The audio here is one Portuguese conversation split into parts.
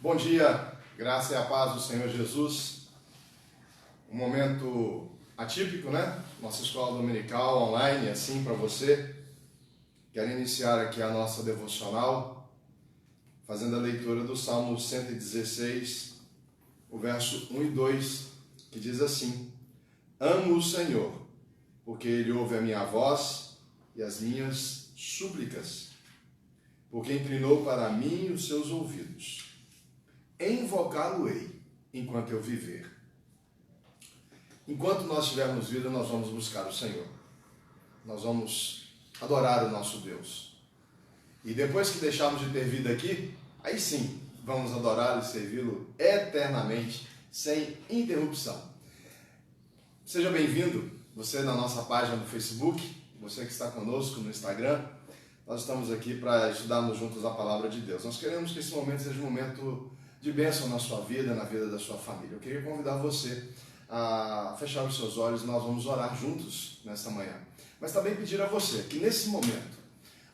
Bom dia, graça e a paz do Senhor Jesus. Um momento atípico, né? Nossa escola dominical online, assim para você. Quero iniciar aqui a nossa devocional, fazendo a leitura do Salmo 116, o verso 1 e 2, que diz assim: Amo o Senhor, porque Ele ouve a minha voz e as minhas súplicas, porque inclinou para mim os seus ouvidos. Invocá-lo-ei enquanto eu viver. Enquanto nós tivermos vida, nós vamos buscar o Senhor. Nós vamos adorar o nosso Deus. E depois que deixarmos de ter vida aqui, aí sim, vamos adorar e servi-lo eternamente, sem interrupção. Seja bem-vindo, você na nossa página do Facebook, você que está conosco no Instagram. Nós estamos aqui para estudarmos juntos a palavra de Deus. Nós queremos que esse momento seja um momento de bênção na sua vida, na vida da sua família. Eu queria convidar você a fechar os seus olhos e nós vamos orar juntos nesta manhã. Mas também pedir a você que nesse momento,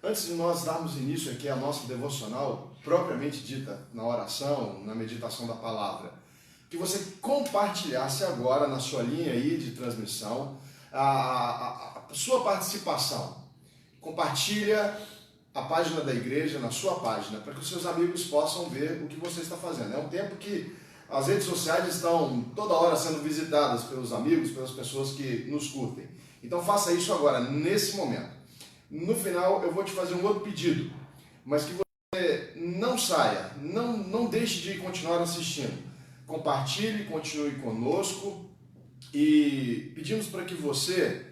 antes de nós darmos início aqui à nossa devocional, propriamente dita na oração, na meditação da palavra, que você compartilhasse agora na sua linha aí de transmissão a sua participação. Compartilha a página da igreja na sua página, para que os seus amigos possam ver o que você está fazendo. É um tempo que as redes sociais estão toda hora sendo visitadas pelos amigos, pelas pessoas que nos curtem. Então faça isso agora, nesse momento. No final eu vou te fazer um outro pedido, mas que você não saia, não deixe de continuar assistindo. Compartilhe, continue conosco e pedimos para que você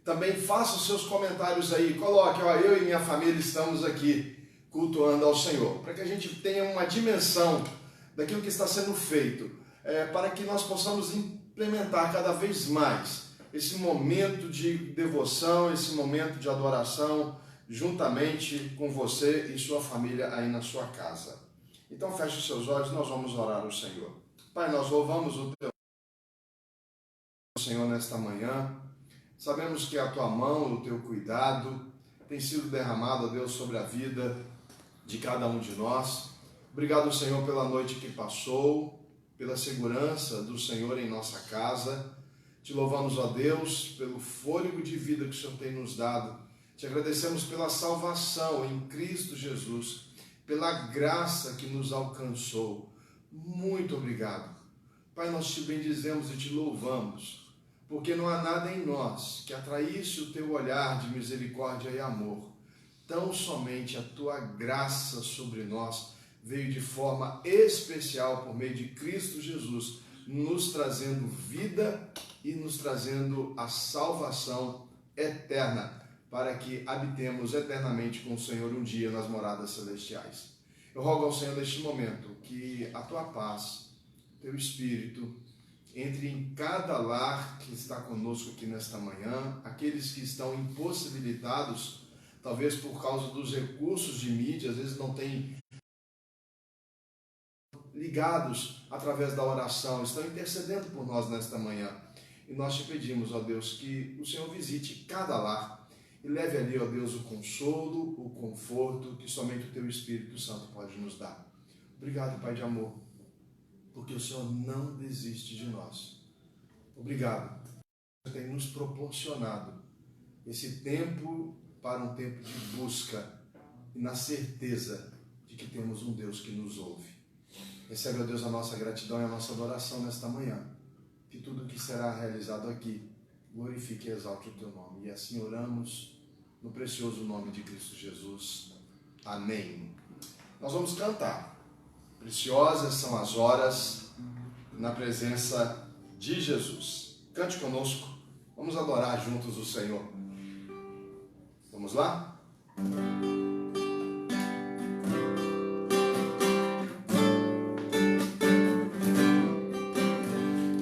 também faça os seus comentários aí, coloque, eu e minha família estamos aqui cultuando ao Senhor, para que a gente tenha uma dimensão daquilo que está sendo feito, para que nós possamos implementar cada vez mais esse momento de devoção, esse momento de adoração, juntamente com você e sua família aí na sua casa. Então feche os seus olhos, nós vamos orar ao Senhor. Pai, nós louvamos o Teu Senhor nesta manhã. Sabemos que a Tua mão, o Teu cuidado tem sido derramado, ó Deus, sobre a vida de cada um de nós. Obrigado, Senhor, pela noite que passou, pela segurança do Senhor em nossa casa. Te louvamos, ó Deus, pelo fôlego de vida que o Senhor tem nos dado. Te agradecemos pela salvação em Cristo Jesus, pela graça que nos alcançou. Muito obrigado. Pai, nós te bendizemos e te louvamos, porque não há nada em nós que atraísse o teu olhar de misericórdia e amor. Tão somente a tua graça sobre nós veio de forma especial por meio de Cristo Jesus, nos trazendo vida e nos trazendo a salvação eterna, para que habitemos eternamente com o Senhor um dia nas moradas celestiais. Eu rogo ao Senhor neste momento que a tua paz, teu Espírito, entre em cada lar que está conosco aqui nesta manhã, aqueles que estão impossibilitados, talvez por causa dos recursos de mídia, às vezes não têm ligados através da oração, estão intercedendo por nós nesta manhã. E nós te pedimos, ó Deus, que o Senhor visite cada lar e leve ali, ó Deus, o consolo, o conforto que somente o teu Espírito Santo pode nos dar. Obrigado, Pai de amor, porque o Senhor não desiste de nós. Obrigado, Você tem nos proporcionado esse tempo para um tempo de busca e na certeza de que temos um Deus que nos ouve. Recebe, ó Deus, a nossa gratidão e a nossa adoração nesta manhã. Que tudo que será realizado aqui glorifique e exalte o teu nome. E assim oramos no precioso nome de Cristo Jesus. Amém. Nós vamos cantar. Preciosas são as horas na presença de Jesus. Cante conosco. Vamos adorar juntos o Senhor. Vamos lá?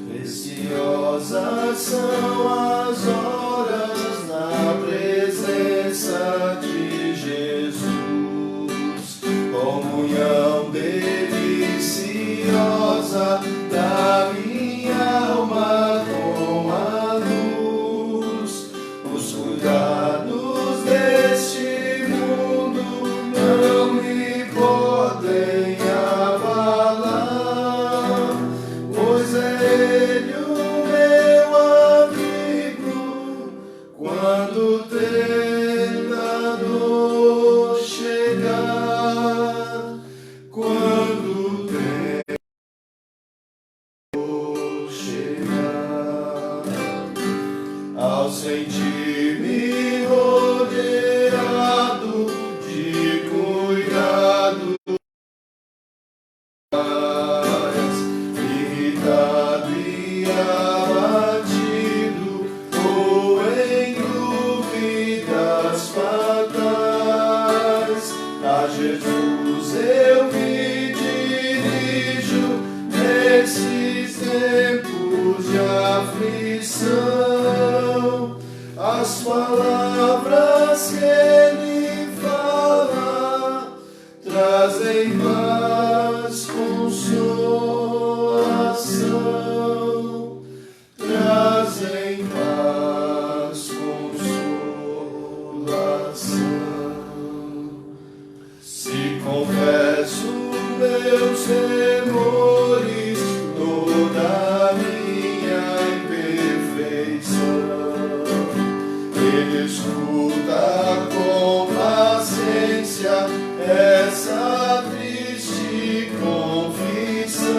Preciosas são as horas na presença de Jesus, comunhão deliciosa da minha alma com a luz. Os cuidados deste mundo não me podem abalar. meus temores, toda a minha imperfeição. Ele escuta com paciência essa triste confissão.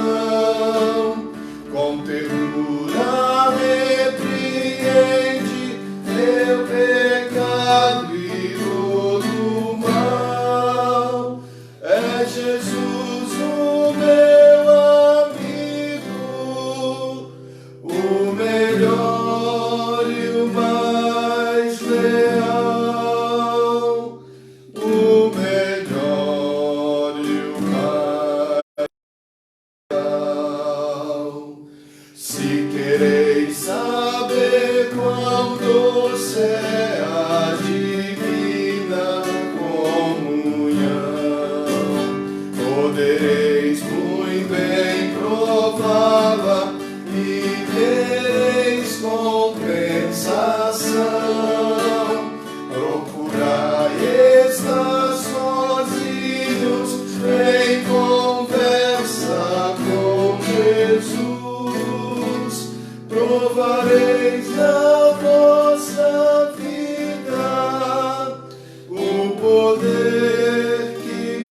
Com ternura repreende meu pecado e todo mal. É Jesus o meu amigo, o melhor e o mais leal, o melhor e o mais leal. Se quereis saber quão doce é a divina comunhão, podereis muito bem prová-la e tereis compensação. Procurai estar sozinhos em conversa com Jesus, provareis na vossa vida o poder que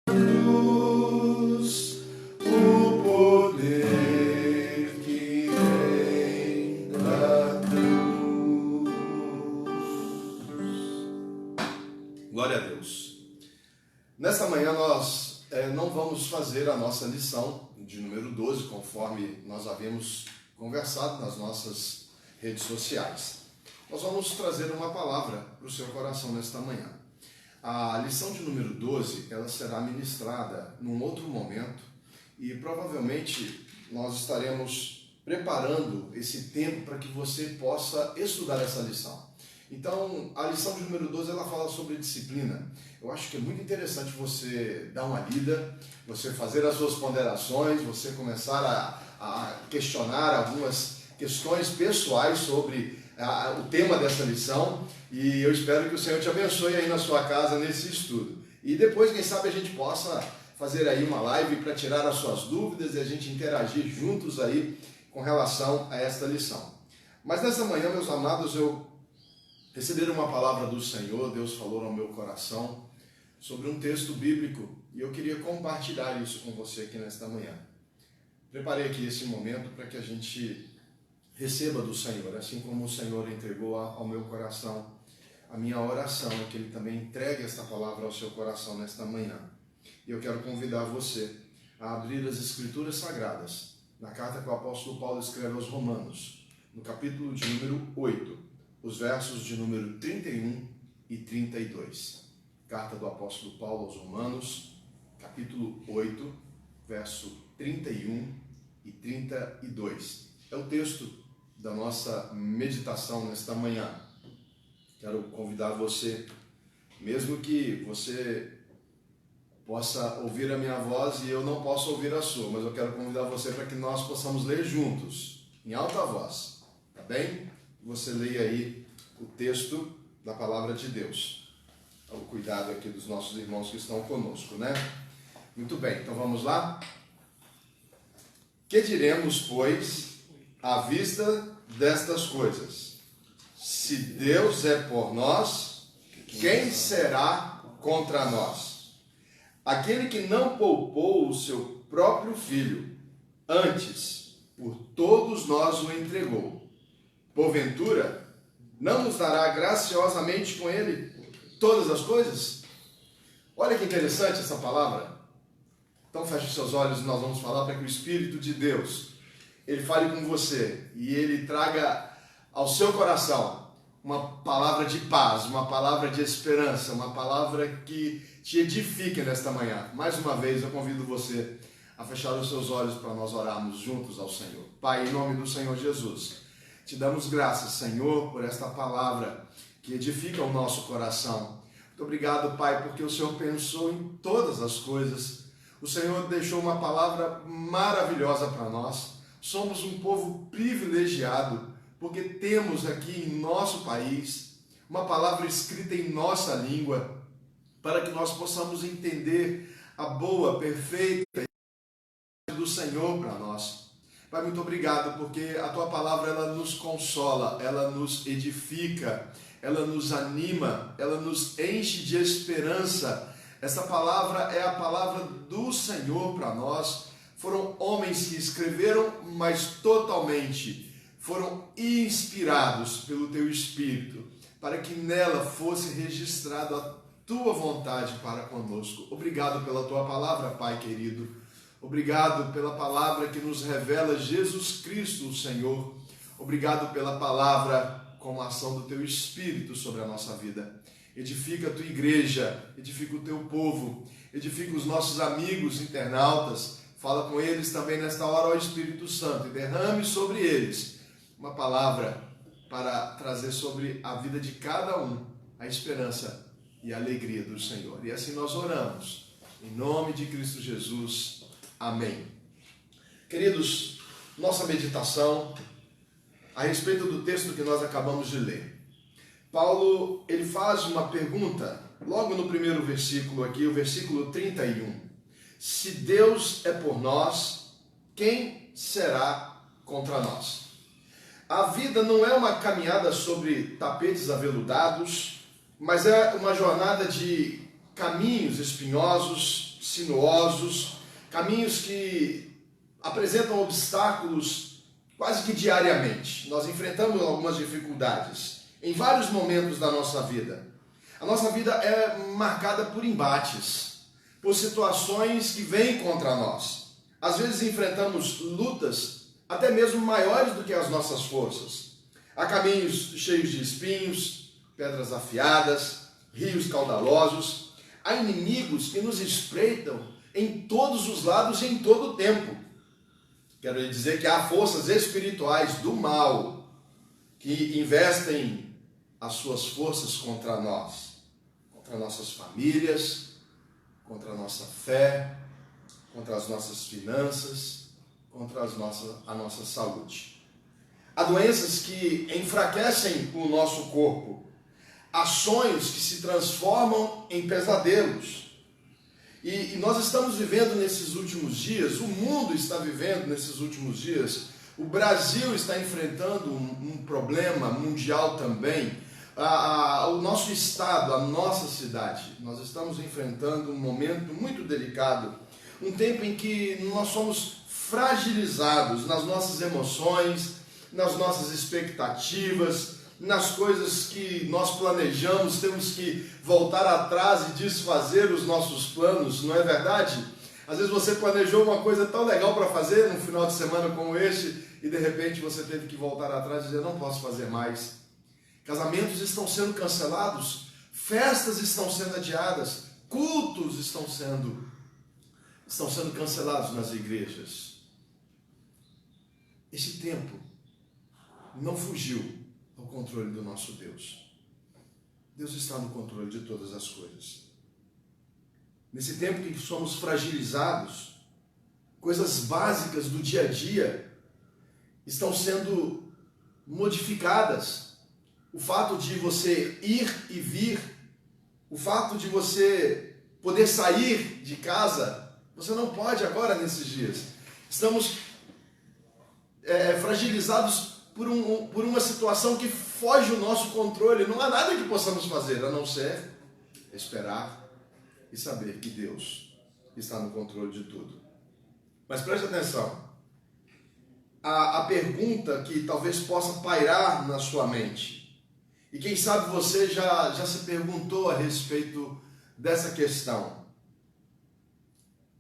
cruz, o poder que vem da cruz. Glória a Deus. Nesta manhã nós não vamos fazer a nossa lição de número 12, conforme nós havíamos conversado nas nossas redes sociais. Nós vamos trazer uma palavra para o seu coração nesta manhã. A lição de número 12, ela será ministrada num outro momento e provavelmente nós estaremos preparando esse tempo para que você possa estudar essa lição. Então, a lição de número 12, ela fala sobre disciplina. Eu acho que é muito interessante você dar uma lida, você fazer as suas ponderações, você começar a questionar algumas questões pessoais sobre o tema dessa lição, e eu espero que o Senhor te abençoe aí na sua casa nesse estudo. E depois, quem sabe, a gente possa fazer aí uma live para tirar as suas dúvidas e a gente interagir juntos aí com relação a esta lição. Mas nessa manhã, meus amados, eu recebi uma palavra do Senhor. Deus falou no meu coração sobre um texto bíblico e eu queria compartilhar isso com você aqui nesta manhã. Preparei aqui esse momento para que a gente receba do Senhor, assim como o Senhor entregou ao meu coração. A minha oração é que Ele também entregue esta palavra ao seu coração nesta manhã. E eu quero convidar você a abrir as Escrituras Sagradas, na carta que o apóstolo Paulo escreve aos Romanos, no capítulo de número 8, os versos de número 31 e 32. Carta do apóstolo Paulo aos Romanos, capítulo 8, verso 31 e 32. É o texto da nossa meditação nesta manhã. Quero convidar você, mesmo que você possa ouvir a minha voz e eu não possa ouvir a sua, mas eu quero convidar você para que nós possamos ler juntos, em alta voz, tá bem? Você leia aí o texto da palavra de Deus. O cuidado aqui dos nossos irmãos que estão conosco, né? Muito bem, então vamos lá? Que diremos, pois, à vista destas coisas? Se Deus é por nós, quem será contra nós? Aquele que não poupou o seu próprio filho, antes, por todos nós o entregou. Porventura, não nos dará graciosamente com ele todas as coisas? Olha que interessante essa palavra. Então feche os seus olhos e nós vamos falar para que o Espírito de Deus, Ele fale com você e Ele traga ao seu coração uma palavra de paz, uma palavra de esperança, uma palavra que te edifique nesta manhã. Mais uma vez eu convido você a fechar os seus olhos para nós orarmos juntos ao Senhor. Pai, em nome do Senhor Jesus, te damos graças, Senhor, por esta palavra que edifica o nosso coração. Muito obrigado, Pai, porque o Senhor pensou em todas as coisas. O Senhor deixou uma palavra maravilhosa para nós. Somos um povo privilegiado, porque temos aqui em nosso país uma palavra escrita em nossa língua, para que nós possamos entender a boa, perfeita do Senhor para nós. Pai, muito obrigado, porque a Tua palavra ela nos consola, ela nos edifica, ela nos anima, ela nos enche de esperança. Essa palavra é a palavra do Senhor para nós. Foram homens que escreveram, mas totalmente foram inspirados pelo Teu Espírito, para que nela fosse registrado a Tua vontade para conosco. Obrigado pela Tua palavra, Pai querido. Obrigado pela palavra que nos revela Jesus Cristo, o Senhor. Obrigado pela palavra com a ação do Teu Espírito sobre a nossa vida. Edifica a Tua igreja, edifica o Teu povo, edifica os nossos amigos internautas. Fala com eles também nesta hora, ó Espírito Santo, e derrame sobre eles uma palavra para trazer sobre a vida de cada um a esperança e a alegria do Senhor. E assim nós oramos, em nome de Cristo Jesus. Amém. Queridos, nossa meditação a respeito do texto que nós acabamos de ler. Paulo, ele faz uma pergunta, logo no primeiro versículo aqui, o versículo 31. Se Deus é por nós, quem será contra nós? A vida não é uma caminhada sobre tapetes aveludados, mas é uma jornada de caminhos espinhosos, sinuosos, caminhos que apresentam obstáculos quase que diariamente. Nós enfrentamos algumas dificuldades em vários momentos da nossa vida. A nossa vida é marcada por embates, por situações que vêm contra nós. Às vezes enfrentamos lutas até mesmo maiores do que as nossas forças. Há caminhos cheios de espinhos, pedras afiadas, rios caudalosos. Há inimigos que nos espreitam em todos os lados e em todo o tempo. Quero dizer que há forças espirituais do mal que investem as suas forças contra nós, contra nossas famílias, contra a nossa fé, contra as nossas finanças, contra a nossa saúde. Há doenças que enfraquecem o nosso corpo, há sonhos que se transformam em pesadelos. E nós estamos vivendo nesses últimos dias, o mundo está vivendo nesses últimos dias, o Brasil está enfrentando um problema mundial também, o nosso estado, a nossa cidade, nós estamos enfrentando um momento muito delicado, um tempo em que nós somos fragilizados nas nossas emoções, nas nossas expectativas, nas coisas que nós planejamos, temos que voltar atrás e desfazer os nossos planos, não é verdade? Às vezes você planejou uma coisa tão legal para fazer num final de semana como este e de repente você teve que voltar atrás e dizer, não posso fazer mais. Casamentos estão sendo cancelados, festas estão sendo adiadas, cultos estão sendo cancelados nas igrejas. Esse tempo não fugiu ao controle do nosso Deus. Deus está no controle de todas as coisas. Nesse tempo em que somos fragilizados, coisas básicas do dia a dia estão sendo modificadas. O fato de você ir e vir, o fato de você poder sair de casa, você não pode agora nesses dias. Estamos fragilizados por uma situação que foge do nosso controle. Não há nada que possamos fazer, a não ser esperar e saber que Deus está no controle de tudo. Mas preste atenção, a pergunta que talvez possa pairar na sua mente, e quem sabe você já se perguntou a respeito dessa questão: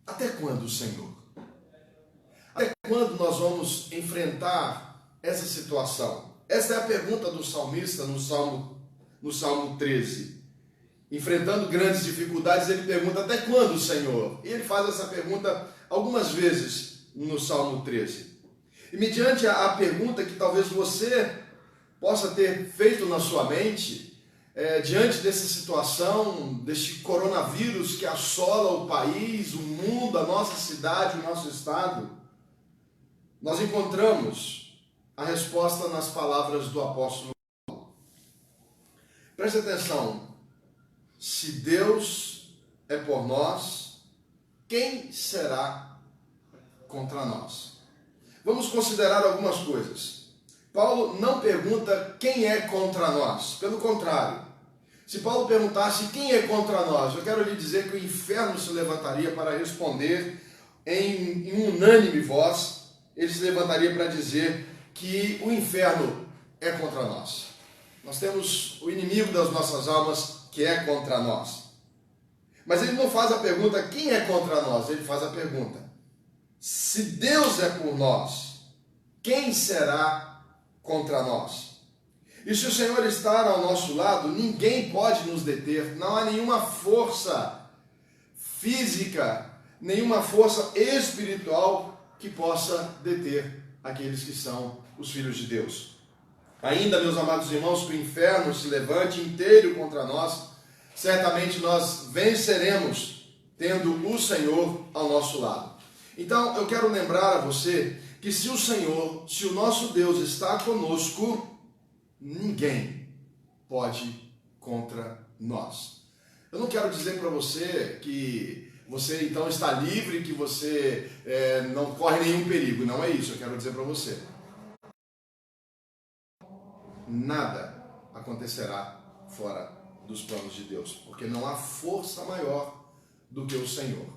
até quando, Senhor? Até quando nós vamos enfrentar essa situação? Essa é a pergunta do salmista no Salmo 13. Enfrentando grandes dificuldades, ele pergunta, até quando, Senhor? E ele faz essa pergunta algumas vezes no Salmo 13. E mediante a pergunta que talvez você possa ter feito na sua mente, diante dessa situação, deste coronavírus que assola o país, o mundo, a nossa cidade, o nosso estado, nós encontramos a resposta nas palavras do apóstolo Paulo. Preste atenção, se Deus é por nós, quem será contra nós? Vamos considerar algumas coisas. Paulo não pergunta quem é contra nós. Pelo contrário, se Paulo perguntasse quem é contra nós, eu quero lhe dizer que o inferno se levantaria para responder em unânime voz. Ele se levantaria para dizer que o inferno é contra nós. Nós temos o inimigo das nossas almas que é contra nós. Mas ele não faz a pergunta quem é contra nós, ele faz a pergunta: se Deus é por nós, quem será contra nós? E se o Senhor estar ao nosso lado, ninguém pode nos deter. Não há nenhuma força física, nenhuma força espiritual que possa deter aqueles que são os filhos de Deus. Ainda, meus amados irmãos, que o inferno se levante inteiro contra nós, certamente nós venceremos tendo o Senhor ao nosso lado. Então, eu quero lembrar a você que se o Senhor, se o nosso Deus está conosco, ninguém pode contra nós. Eu não quero dizer para você que você então está livre, que você não corre nenhum perigo. Não é isso, eu quero dizer para você. Nada acontecerá fora dos planos de Deus, porque não há força maior do que o Senhor.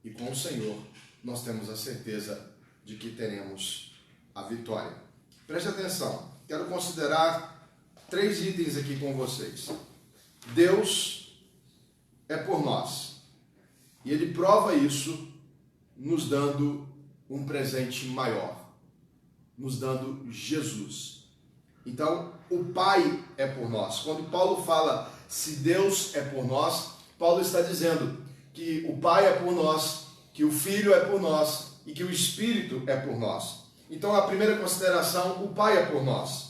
E com o Senhor nós temos a certeza de que teremos a vitória. Preste atenção, quero considerar 3 itens aqui com vocês. Deus é por nós, e Ele prova isso nos dando um presente maior, nos dando Jesus. Então, o Pai é por nós. Quando Paulo fala se Deus é por nós, Paulo está dizendo que o Pai é por nós, que o Filho é por nós e que o Espírito é por nós. Então, a primeira consideração, o Pai é por nós.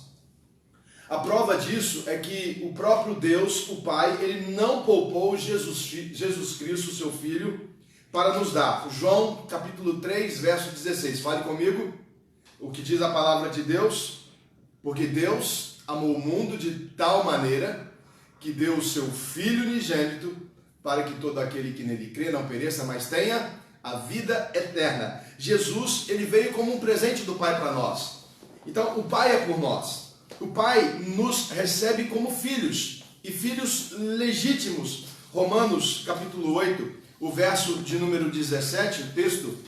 A prova disso é que o próprio Deus, o Pai, Ele não poupou Jesus Cristo, seu Filho, para nos dar. João, capítulo 3, verso 16. Fale comigo o que diz a palavra de Deus. Porque Deus amou o mundo de tal maneira que deu o seu Filho unigênito para que todo aquele que nele crê não pereça, mas tenha a vida eterna. Jesus, ele veio como um presente do Pai para nós. Então, o Pai é por nós. O Pai nos recebe como filhos, e filhos legítimos. Romanos, capítulo 8, o verso de número 17, o texto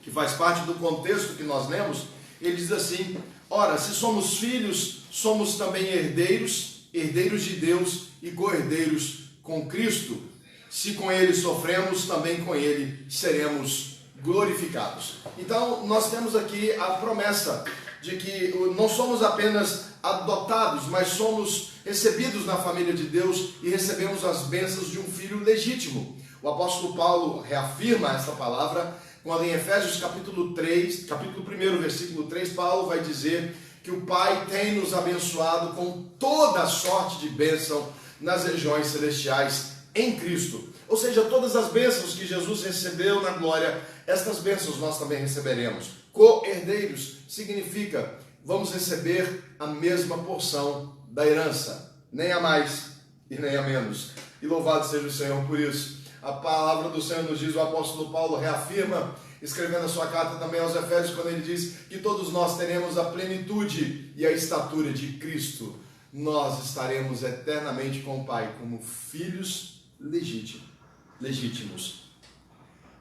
que faz parte do contexto que nós lemos, ele diz assim: ora, se somos filhos, somos também herdeiros, herdeiros de Deus e co-herdeiros com Cristo. Se com Ele sofremos, também com Ele seremos glorificados. Então, nós temos aqui a promessa de que não somos apenas adotados, mas somos recebidos na família de Deus e recebemos as bênçãos de um filho legítimo. O apóstolo Paulo reafirma essa palavra quando em Efésios capítulo 1, versículo 3, Paulo vai dizer que o Pai tem nos abençoado com toda a sorte de bênção nas regiões celestiais em Cristo. Ou seja, todas as bênçãos que Jesus recebeu na glória, estas bênçãos nós também receberemos. Co-herdeiros significa vamos receber a mesma porção da herança, nem a mais e nem a menos. E louvado seja o Senhor por isso. A palavra do Senhor nos diz, o apóstolo Paulo reafirma, escrevendo a sua carta também aos Efésios, quando ele diz que todos nós teremos a plenitude e a estatura de Cristo. Nós estaremos eternamente com o Pai, como filhos legítimos.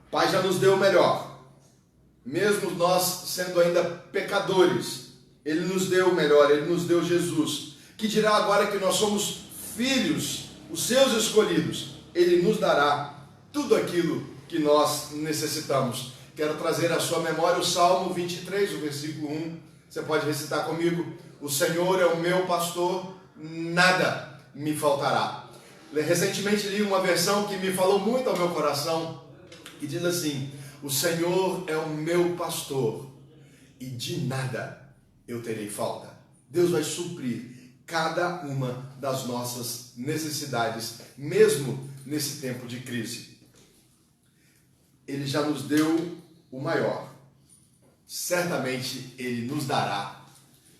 O Pai já nos deu o melhor. Mesmo nós sendo ainda pecadores, Ele nos deu o melhor, Ele nos deu Jesus. Que dirá agora que nós somos filhos, os seus escolhidos, Ele nos dará tudo aquilo que nós necessitamos. Quero trazer à sua memória o Salmo 23, o versículo 1. Você pode recitar comigo: o Senhor é o meu pastor, nada me faltará. Recentemente li uma versão que me falou muito ao meu coração, que diz assim: o Senhor é o meu pastor e de nada eu terei falta. Deus vai suprir cada uma das nossas necessidades, mesmo nesse tempo de crise. Ele já nos deu o maior. Certamente Ele nos dará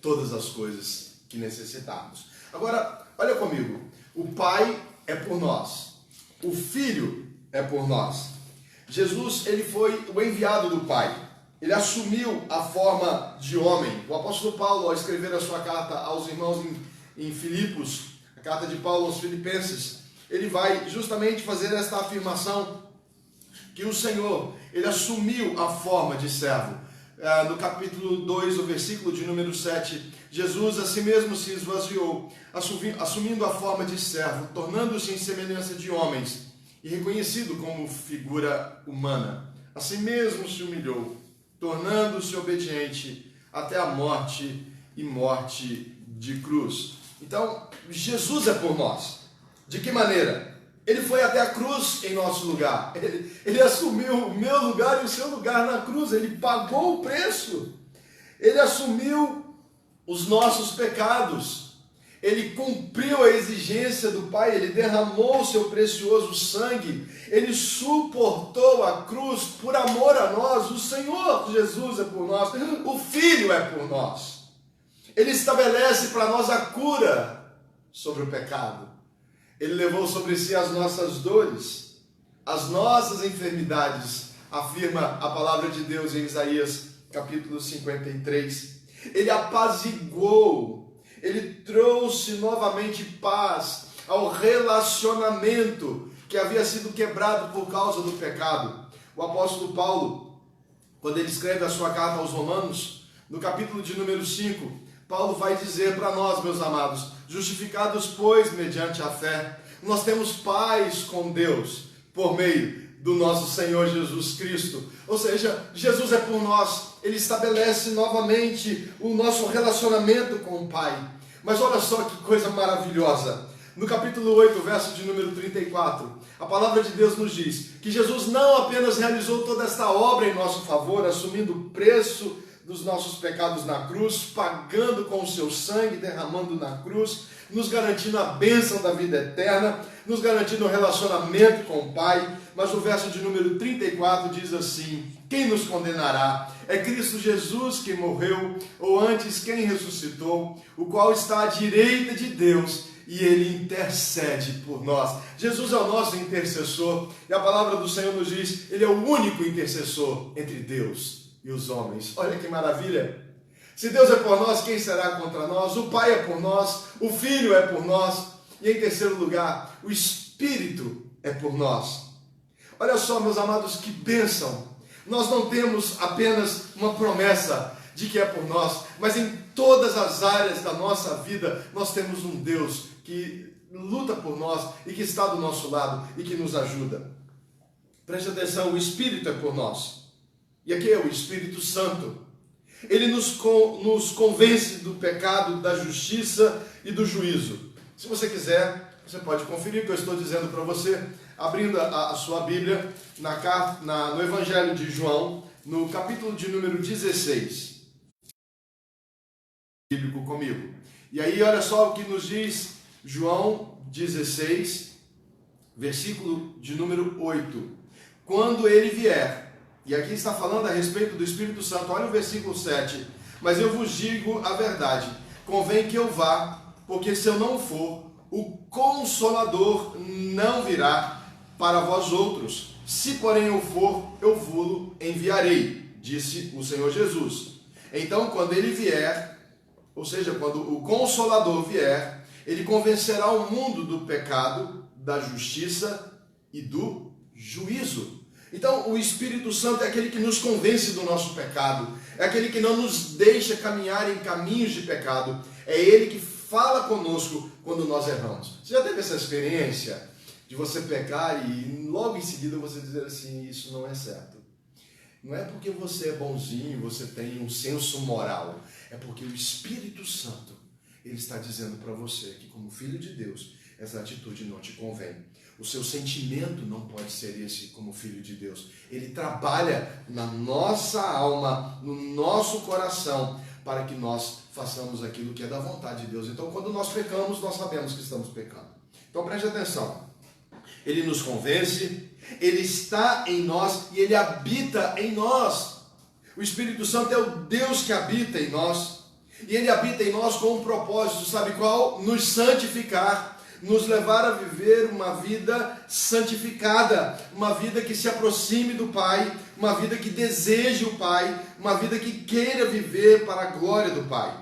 todas as coisas que necessitarmos. Agora, olha comigo. O Pai é por nós. O Filho é por nós. Jesus, ele foi o enviado do Pai. Ele assumiu a forma de homem. O apóstolo Paulo, ao escrever a sua carta aos irmãos em Filipos, a carta de Paulo aos Filipenses, ele vai justamente fazer esta afirmação que o Senhor, ele assumiu a forma de servo. No capítulo 2, o versículo de número 7, Jesus a si mesmo se esvaziou, assumindo a forma de servo, tornando-se em semelhança de homens e reconhecido como figura humana. A si mesmo se humilhou, tornando-se obediente até a morte e morte de cruz. Então, Jesus é por nós. De que maneira? Ele foi até a cruz em nosso lugar. Ele assumiu o meu lugar e o seu lugar na cruz. Ele pagou o preço. Ele assumiu os nossos pecados. Ele cumpriu a exigência do Pai. Ele derramou o seu precioso sangue. Ele suportou a cruz por amor a nós. O Senhor Jesus é por nós. O Filho é por nós. Ele estabelece para nós a cura sobre o pecado. Ele levou sobre si as nossas dores, as nossas enfermidades, afirma a palavra de Deus em Isaías capítulo 53. Ele apaziguou, ele trouxe novamente paz ao relacionamento que havia sido quebrado por causa do pecado. O apóstolo Paulo, quando ele escreve a sua carta aos Romanos, no capítulo de número 5, Paulo vai dizer para nós, meus amados: justificados, pois, mediante a fé, nós temos paz com Deus, por meio do nosso Senhor Jesus Cristo. Ou seja, Jesus é por nós, ele estabelece novamente o nosso relacionamento com o Pai. Mas olha só que coisa maravilhosa. No capítulo 8, verso de número 34, a palavra de Deus nos diz que Jesus não apenas realizou toda esta obra em nosso favor, assumindo o preço dos nossos pecados na cruz, pagando com o seu sangue, derramando na cruz, nos garantindo a bênção da vida eterna, nos garantindo um relacionamento com o Pai. Mas o verso de número 34 diz assim: quem nos condenará? É Cristo Jesus que morreu, ou antes quem ressuscitou, o qual está à direita de Deus, e ele intercede por nós. Jesus é o nosso intercessor, e a palavra do Senhor nos diz, ele é o único intercessor entre Deus e os homens. Olha que maravilha! Se Deus é por nós, quem será contra nós? O Pai é por nós, o Filho é por nós, e em terceiro lugar, o Espírito é por nós. Olha só, meus amados, que bênção! Nós não temos apenas uma promessa de que é por nós, mas em todas as áreas da nossa vida, nós temos um Deus que luta por nós e que está do nosso lado e que nos ajuda. Preste atenção, o Espírito é por nós. E aqui é o Espírito Santo. Ele nos convence do pecado, da justiça e do juízo. Se você quiser, você pode conferir o que eu estou dizendo para você, abrindo a sua Bíblia no Evangelho de João, no capítulo de número 16. Bíblico comigo. E aí, olha só o que nos diz João 16, versículo de número 8. Quando ele vier... E aqui está falando a respeito do Espírito Santo. Olha o versículo 7. Mas eu vos digo a verdade. Convém que eu vá, porque se eu não for, o Consolador não virá para vós outros. Se porém eu for, eu vou-lo enviarei, disse o Senhor Jesus. Então, quando ele vier, ou seja, quando o Consolador vier, ele convencerá o mundo do pecado, da justiça e do juízo. Então, o Espírito Santo é aquele que nos convence do nosso pecado, é aquele que não nos deixa caminhar em caminhos de pecado, é ele que fala conosco quando nós erramos. Você já teve essa experiência de você pecar e logo em seguida você dizer assim, isso não é certo? Não é porque você é bonzinho, você tem um senso moral, é porque o Espírito Santo, ele está dizendo para você que como filho de Deus, essa atitude não te convém. O seu sentimento não pode ser esse como filho de Deus. Ele trabalha na nossa alma, no nosso coração, para que nós façamos aquilo que é da vontade de Deus. Então, quando nós pecamos, nós sabemos que estamos pecando. Então, preste atenção. Ele nos convence, ele está em nós e ele habita em nós. O Espírito Santo é o Deus que habita em nós. E ele habita em nós com um propósito, sabe qual? Nos santificar, nos levar a viver uma vida santificada, uma vida que se aproxime do Pai, uma vida que deseje o Pai, uma vida que queira viver para a glória do Pai.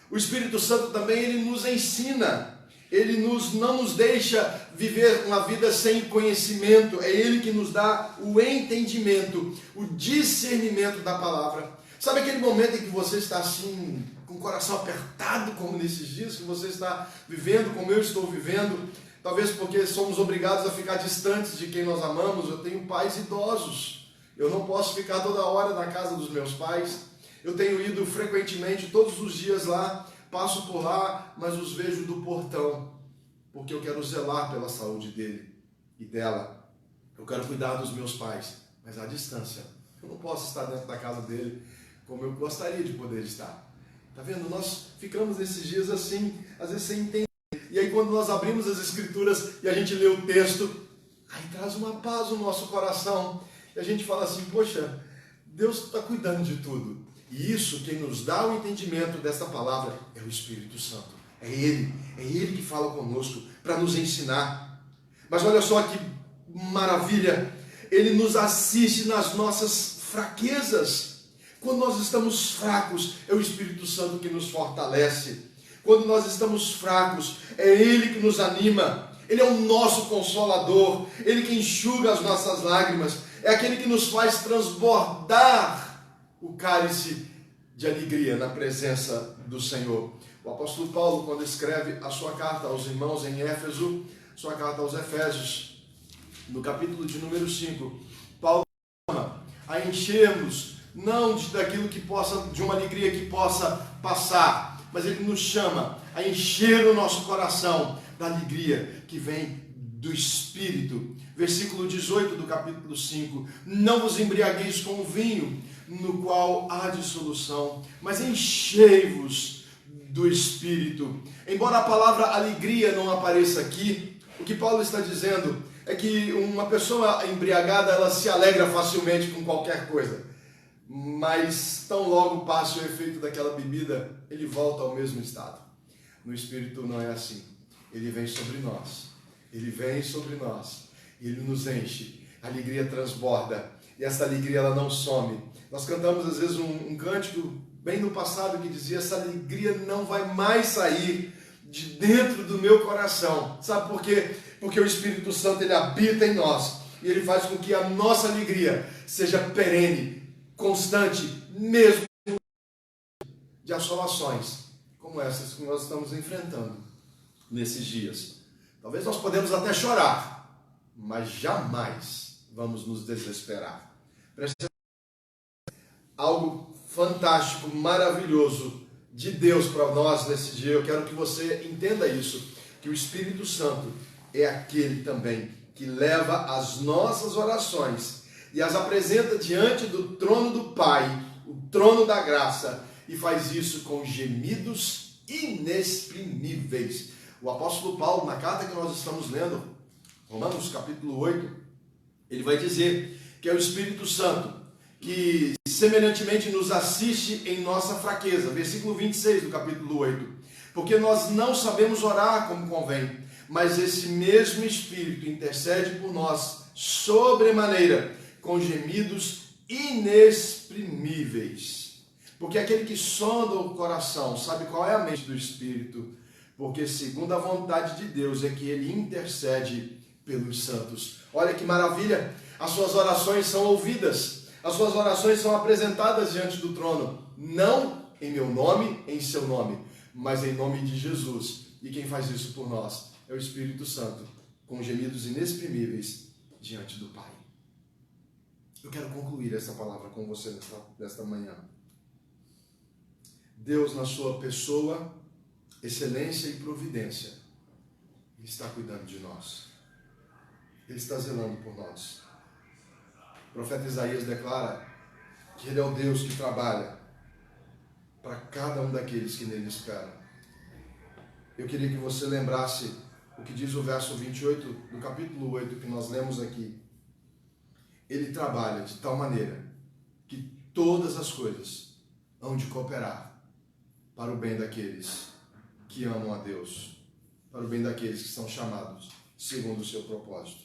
O Espírito Santo também, ele nos ensina, ele não nos deixa viver uma vida sem conhecimento, é ele que nos dá o entendimento, o discernimento da palavra. Sabe aquele momento em que você está assim, com o coração apertado, como nesses dias que você está vivendo, como eu estou vivendo, talvez porque somos obrigados a ficar distantes de quem nós amamos. Eu tenho pais idosos, eu não posso ficar toda hora na casa dos meus pais, eu tenho ido frequentemente, todos os dias lá, passo por lá, mas os vejo do portão, porque eu quero zelar pela saúde dele e dela, eu quero cuidar dos meus pais, mas à distância, eu não posso estar dentro da casa dele, como eu gostaria de poder estar. Está vendo? Nós ficamos nesses dias assim, às vezes sem entender. E aí quando nós abrimos as Escrituras e a gente lê o texto, aí traz uma paz no nosso coração. E a gente fala assim, poxa, Deus está cuidando de tudo. E isso, quem nos dá o entendimento dessa palavra é o Espírito Santo. É Ele que fala conosco para nos ensinar. Mas olha só que maravilha, Ele nos assiste nas nossas fraquezas. Quando nós estamos fracos, é o Espírito Santo que nos fortalece. Quando nós estamos fracos, é Ele que nos anima. Ele é o nosso consolador. Ele que enxuga as nossas lágrimas. É aquele que nos faz transbordar o cálice de alegria na presença do Senhor. O apóstolo Paulo, quando escreve a sua carta aos irmãos em Éfeso, sua carta aos Efésios, no capítulo de número 5, Paulo chama a enchermos não daquilo que possa, de uma alegria que possa passar, mas ele nos chama a encher o nosso coração da alegria que vem do Espírito. Versículo 18 do capítulo 5: não vos embriagueis com o vinho, no qual há dissolução, mas enchei-vos do Espírito. Embora a palavra alegria não apareça aqui, o que Paulo está dizendo é que uma pessoa embriagada, ela se alegra facilmente com qualquer coisa. Mas tão logo passe o efeito daquela bebida, ele volta ao mesmo estado. No Espírito não é assim. Ele vem sobre nós. Ele vem sobre nós. Ele nos enche. A alegria transborda. E essa alegria, ela não some. Nós cantamos às vezes um cântico bem no passado que dizia: essa alegria não vai mais sair de dentro do meu coração. Sabe por quê? Porque o Espírito Santo, ele habita em nós. E ele faz com que a nossa alegria seja perene, constante, mesmo de assolações como essas que nós estamos enfrentando nesses dias. Talvez nós podemos até chorar, mas jamais vamos nos desesperar. Preste atenção. Algo fantástico, maravilhoso de Deus para nós nesse dia. Eu quero que você entenda isso, que o Espírito Santo é aquele também que leva as nossas orações e as apresenta diante do trono do Pai, o trono da graça, e faz isso com gemidos inexprimíveis. O apóstolo Paulo, na carta que nós estamos lendo, Romanos capítulo 8, ele vai dizer que é o Espírito Santo que semelhantemente nos assiste em nossa fraqueza. Versículo 26 do capítulo 8. Porque nós não sabemos orar como convém, mas esse mesmo Espírito intercede por nós sobremaneira, com gemidos inexprimíveis. Porque aquele que sonda o coração sabe qual é a mente do Espírito, porque segundo a vontade de Deus é que ele intercede pelos santos. Olha que maravilha, as suas orações são ouvidas, as suas orações são apresentadas diante do trono, não em meu nome, em seu nome, mas em nome de Jesus. E quem faz isso por nós é o Espírito Santo, com gemidos inexprimíveis diante do Pai. Eu quero concluir essa palavra com você nesta manhã. Deus, na sua pessoa, excelência e providência, Ele está cuidando de nós. Ele está zelando por nós. O profeta Isaías declara que Ele é o Deus que trabalha para cada um daqueles que nele esperam. Eu queria que você lembrasse o que diz o verso 28 do capítulo 8 que nós lemos aqui. Ele trabalha de tal maneira que todas as coisas hão de cooperar para o bem daqueles que amam a Deus para o bem daqueles que são chamados segundo o seu propósito.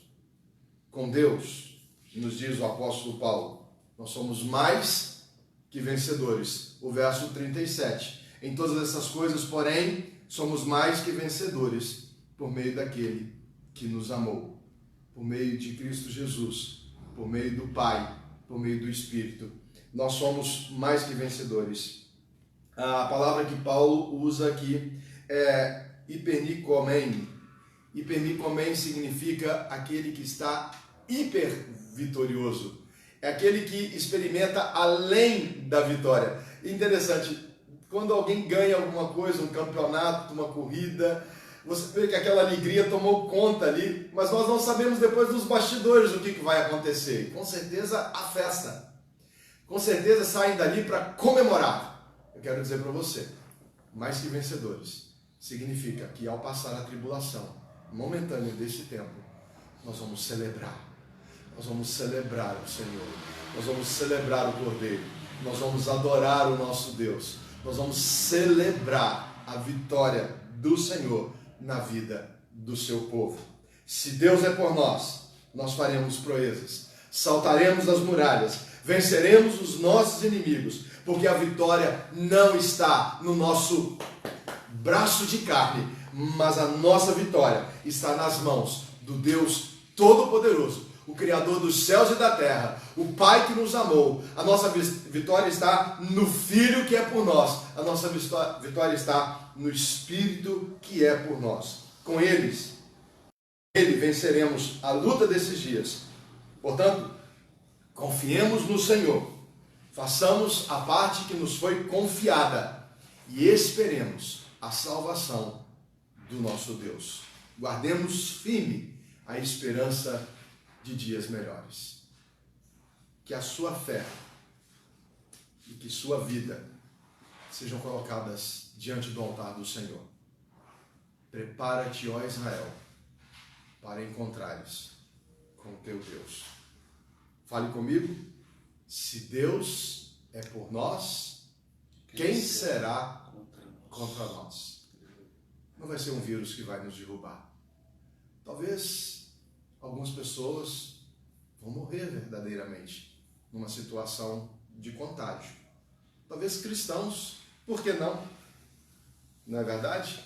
Com Deus, nos diz o apóstolo Paulo, nós somos mais que vencedores. O verso 37. Em todas essas coisas, porém, somos mais que vencedores por meio daquele que nos amou. Por meio de Cristo Jesus, por meio do Pai, por meio do Espírito. Nós somos mais que vencedores. A palavra que Paulo usa aqui é hipernicomen. Hipernicomen significa aquele que está hiper vitorioso. É aquele que experimenta além da vitória. Interessante, quando alguém ganha alguma coisa, um campeonato, uma corrida, você vê que aquela alegria tomou conta ali, mas nós não sabemos depois dos bastidores o que vai acontecer. Com certeza a festa. Com certeza saem dali para comemorar. Eu quero dizer para você, mais que vencedores, significa que ao passar a tribulação momentânea desse tempo, nós vamos celebrar. Nós vamos celebrar o Senhor. Nós vamos celebrar o Cordeiro. Nós vamos adorar o nosso Deus. Nós vamos celebrar a vitória do Senhor na vida do seu povo. Se Deus é por nós, nós faremos proezas. Saltaremos as muralhas. Venceremos os nossos inimigos. Porque a vitória não está no nosso braço de carne, mas a nossa vitória está nas mãos do Deus Todo-Poderoso, o Criador dos céus e da terra, o Pai que nos amou. A nossa vitória está no Filho que é por nós. A nossa vitória está no Espírito que é por nós. Com ele venceremos a luta desses dias. Portanto, confiemos no Senhor. Façamos a parte que nos foi confiada e esperemos a salvação do nosso Deus. Guardemos firme a esperança de dias melhores. Que a sua fé e que sua vida sejam colocadas diante do altar do Senhor. Prepara-te, ó Israel, para encontrares com o teu Deus. Fale comigo. Se Deus é por nós, quem será contra nós? Não vai ser um vírus que vai nos derrubar. Talvez algumas pessoas vão morrer verdadeiramente numa situação de contágio. Talvez cristãos, por que não? Não é verdade?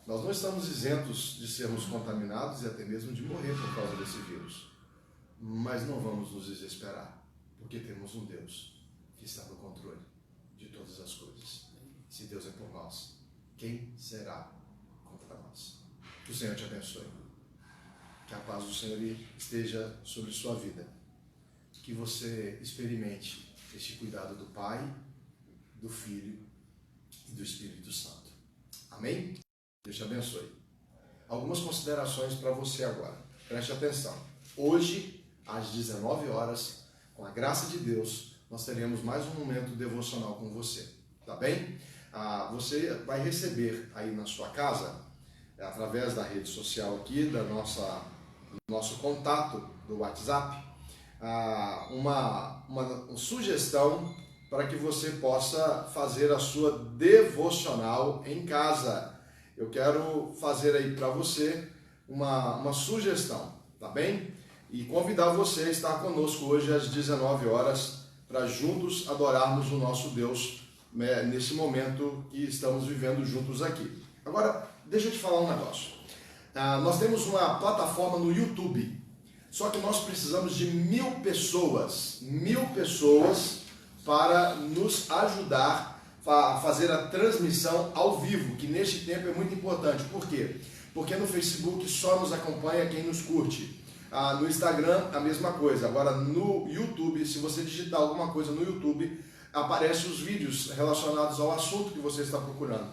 Nós não estamos isentos de sermos contaminados e até mesmo de morrer por causa desse vírus. Mas não vamos nos desesperar, porque temos um Deus que está no controle de todas as coisas. Se Deus é por nós, quem será contra nós? Que o Senhor te abençoe. Que a paz do Senhor esteja sobre sua vida. Que você experimente este cuidado do Pai, do Filho e do Espírito Santo. Amém? Deus te abençoe. Algumas considerações para você agora. Preste atenção. Hoje, às 19 horas, com a graça de Deus, nós teremos mais um momento devocional com você. Tá bem? Você vai receber aí na sua casa, através da rede social aqui, do nosso contato do WhatsApp, uma sugestão para que você possa fazer a sua devocional em casa. Eu quero fazer aí para você uma sugestão, tá bem? E convidar você a estar conosco hoje às 19 horas para juntos adorarmos o nosso Deus nesse momento que estamos vivendo juntos aqui. Agora, deixa eu te falar um negócio. Nós temos uma plataforma no YouTube, só que nós precisamos de 1000 pessoas para nos ajudar a fazer a transmissão ao vivo, que neste tempo é muito importante. Por quê? Porque no Facebook só nos acompanha quem nos curte. No Instagram, a mesma coisa. Agora, no YouTube, se você digitar alguma coisa no YouTube, aparecem os vídeos relacionados ao assunto que você está procurando.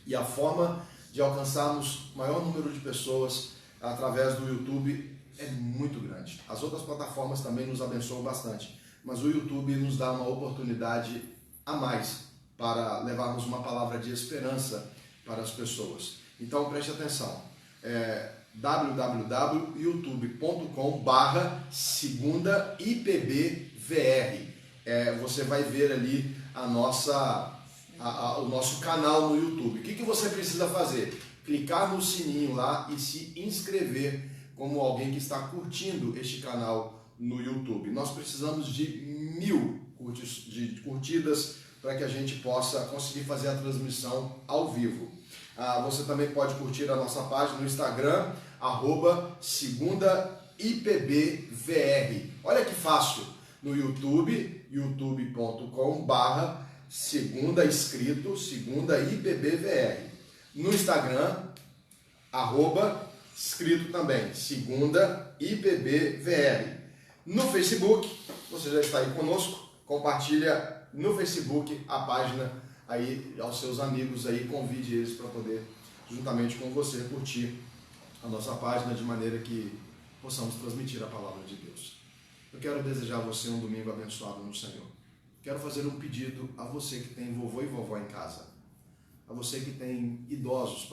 E a forma de alcançarmos o maior número de pessoas através do YouTube é muito grande. As outras plataformas também nos abençoam bastante, mas o YouTube nos dá uma oportunidade a mais para levarmos uma palavra de esperança para as pessoas. Então preste atenção, www.youtube.com/segunda-IPBVR. Você vai ver ali o nosso canal no YouTube. O que você precisa fazer? clicar no sininho lá e se inscrever como alguém que está curtindo este canal no YouTube. Nós precisamos de 1000 curtidas para que a gente possa conseguir fazer a transmissão ao vivo. Você também pode curtir a nossa página no Instagram, @segundaipbvr. Olha que fácil, no YouTube, youtube.com/segunda escrito, segundaipbvr. No Instagram, escrito também, segundaipbvr. No Facebook, você já está aí conosco, compartilha no Facebook a página aí aos seus amigos aí, convide eles para poder, juntamente com você, curtir a nossa página de maneira que possamos transmitir a palavra de Deus. Eu quero desejar a você um domingo abençoado no Senhor. Quero fazer um pedido a você que tem vovô e vovó em casa, a você que tem idosos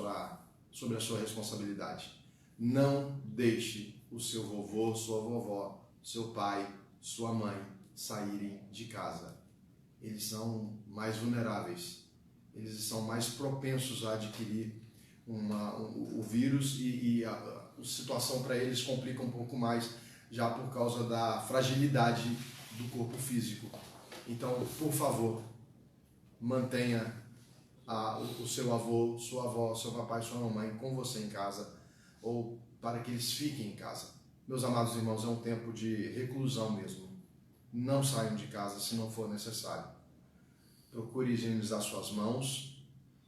sobre a sua responsabilidade. Não deixe o seu vovô, sua vovó, seu pai, sua mãe saírem de casa. Eles são mais vulneráveis, eles são mais propensos a adquirir o vírus e a situação para eles complica um pouco mais já por causa da fragilidade do corpo físico. Então, por favor, mantenha o seu avô, sua avó, seu papai, sua mamãe com você em casa, ou para que eles fiquem em casa. Meus amados irmãos, é um tempo de reclusão mesmo. Não saiam de casa se não for necessário. Procure higienizar suas mãos.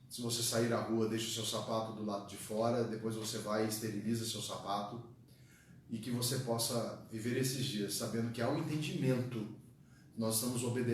Se você sair à rua, deixe o seu sapato do lado de fora, depois você vai e esteriliza seu sapato. E que você possa viver esses dias sabendo que há um entendimento. Nós estamos obedecendo